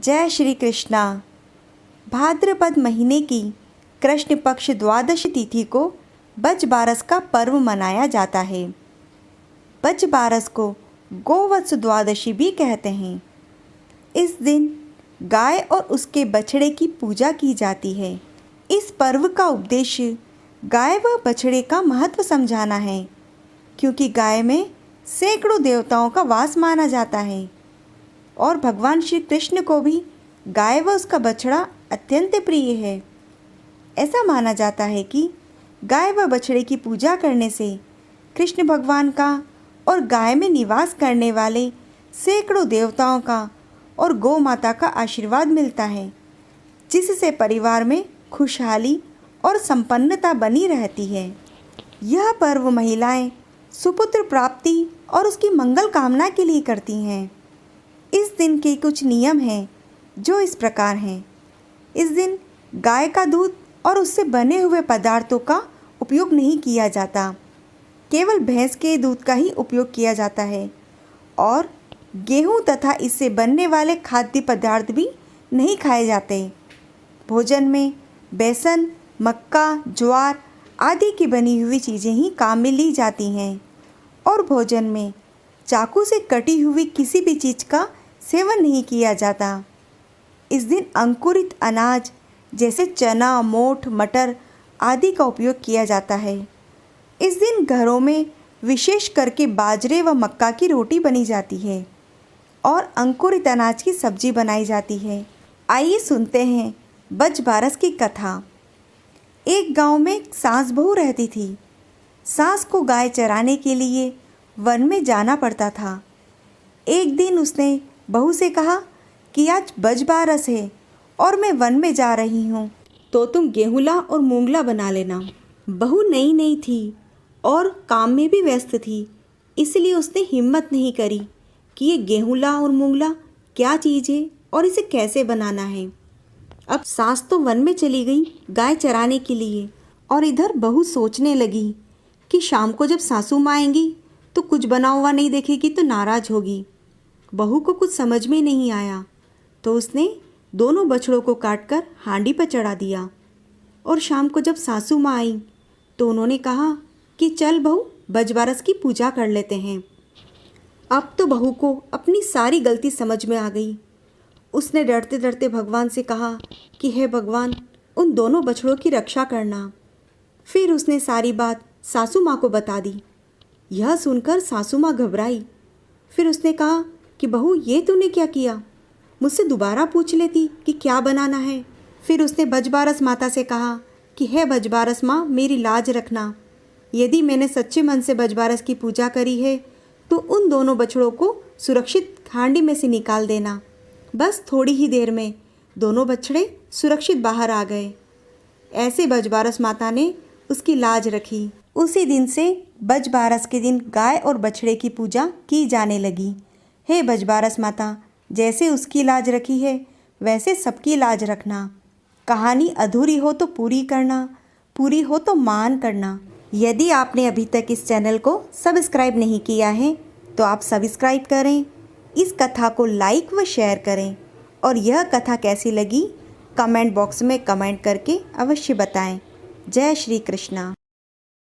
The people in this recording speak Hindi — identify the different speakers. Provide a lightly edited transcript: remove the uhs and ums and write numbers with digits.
Speaker 1: जय श्री कृष्णा। भाद्रपद महीने की कृष्ण पक्ष द्वादशी तिथि को बज बारस का पर्व मनाया जाता है। बज बारस को गोवत्स द्वादशी भी कहते हैं। इस दिन गाय और उसके बछड़े की पूजा की जाती है। इस पर्व का उद्देश्य गाय व बछड़े का महत्व समझाना है, क्योंकि गाय में सैकड़ों देवताओं का वास माना जाता है और भगवान श्री कृष्ण को भी गाय व उसका बछड़ा अत्यंत प्रिय है। ऐसा माना जाता है कि गाय व बछड़े की पूजा करने से कृष्ण भगवान का और गाय में निवास करने वाले सैकड़ों देवताओं का और गौ माता का आशीर्वाद मिलता है, जिससे परिवार में खुशहाली और संपन्नता बनी रहती है। यह पर्व महिलाएं सुपुत्र प्राप्ति और उसकी मंगल कामना के लिए करती हैं। इस दिन के कुछ नियम हैं जो इस प्रकार हैं। इस दिन गाय का दूध और उससे बने हुए पदार्थों का उपयोग नहीं किया जाता, केवल भैंस के दूध का ही उपयोग किया जाता है और गेहूं तथा इससे बनने वाले खाद्य पदार्थ भी नहीं खाए जाते। भोजन में बेसन, मक्का, ज्वार आदि की बनी हुई चीज़ें ही काम में ली जाती हैं और भोजन में चाकू से कटी हुई किसी भी चीज़ का सेवन नहीं किया जाता। इस दिन अंकुरित अनाज जैसे चना, मोठ, मटर आदि का उपयोग किया जाता है। इस दिन घरों में विशेष करके बाजरे व मक्का की रोटी बनी जाती है और अंकुरित अनाज की सब्जी बनाई जाती है। आइए सुनते हैं बज बारस की कथा। एक गांव में एक सास बहू रहती थी। सास को गाय चराने के लिए वन में जाना पड़ता था। एक दिन उसने बहू से कहा कि आज बज बारस है और मैं वन में जा रही हूँ, तो तुम गेहूँला और मूंगला बना लेना। बहू नई नई थी और काम में भी व्यस्त थी, इसलिए उसने हिम्मत नहीं करी कि ये गेहूँला और मूंगला क्या चीज़ है और इसे कैसे बनाना है। अब सास तो वन में चली गई गाय चराने के लिए और इधर बहू सोचने लगी कि शाम को जब सासू माँ आएंगी तो कुछ बना हुआ नहीं देखेगी तो नाराज़ होगी। बहू को कुछ समझ में नहीं आया, तो उसने दोनों बछड़ों को काटकर हांडी पर चढ़ा दिया और शाम को जब सासू माँ आई तो उन्होंने कहा कि चल बहू, बज बारस की पूजा कर लेते हैं। अब तो बहू को अपनी सारी गलती समझ में आ गई। उसने डरते डरते भगवान से कहा कि हे भगवान, उन दोनों बछड़ों की रक्षा करना। फिर उसने सारी बात सासू माँ को बता दी। यह सुनकर सासू माँ घबराई। फिर उसने कहा कि बहू, ये तूने क्या किया? मुझसे दोबारा पूछ लेती कि क्या बनाना है। फिर उसने बजबारस माता से कहा कि हे बजबारस माँ, मेरी लाज रखना। यदि मैंने सच्चे मन से बजबारस की पूजा करी है तो उन दोनों बछड़ों को सुरक्षित हांडी में से निकाल देना। बस थोड़ी ही देर में दोनों बछड़े सुरक्षित बाहर आ गए। ऐसे बजबारस माता ने उसकी लाज रखी। उसी दिन से बज बारस के दिन गाय और बछड़े की पूजा की जाने लगी। हे बजबारस माता, जैसे उसकी लाज रखी है वैसे सबकी लाज रखना। कहानी अधूरी हो तो पूरी करना, पूरी हो तो मान करना। यदि आपने अभी तक इस चैनल को सब्सक्राइब नहीं किया है तो आप सब्सक्राइब करें, इस कथा को लाइक व शेयर करें और यह कथा कैसी लगी कमेंट बॉक्स में कमेंट करके अवश्य बताएं। जय श्री कृष्णा।